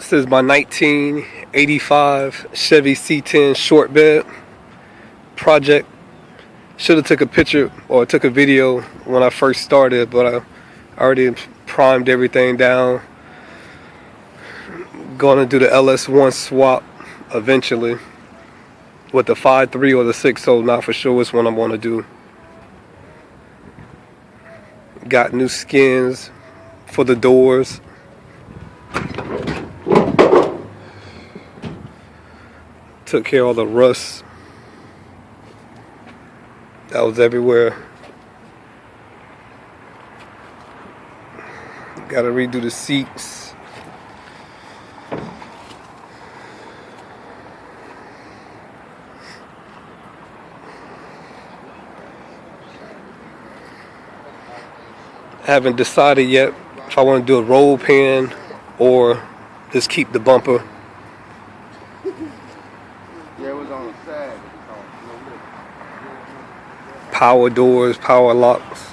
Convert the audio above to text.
This is my 1985 Chevy C10 short bed project. Should have took a picture or took a video when I first started, but I already primed everything down. Going to do the LS1 swap eventually with the 5.3 or the 6.0, not for sure which one I want to do. Got new skins for the doors. Took care of all the rust that was everywhere. Gotta redo the seats. Haven't decided yet if I want to do a roll pan or just keep the bumper. Power doors, power locks.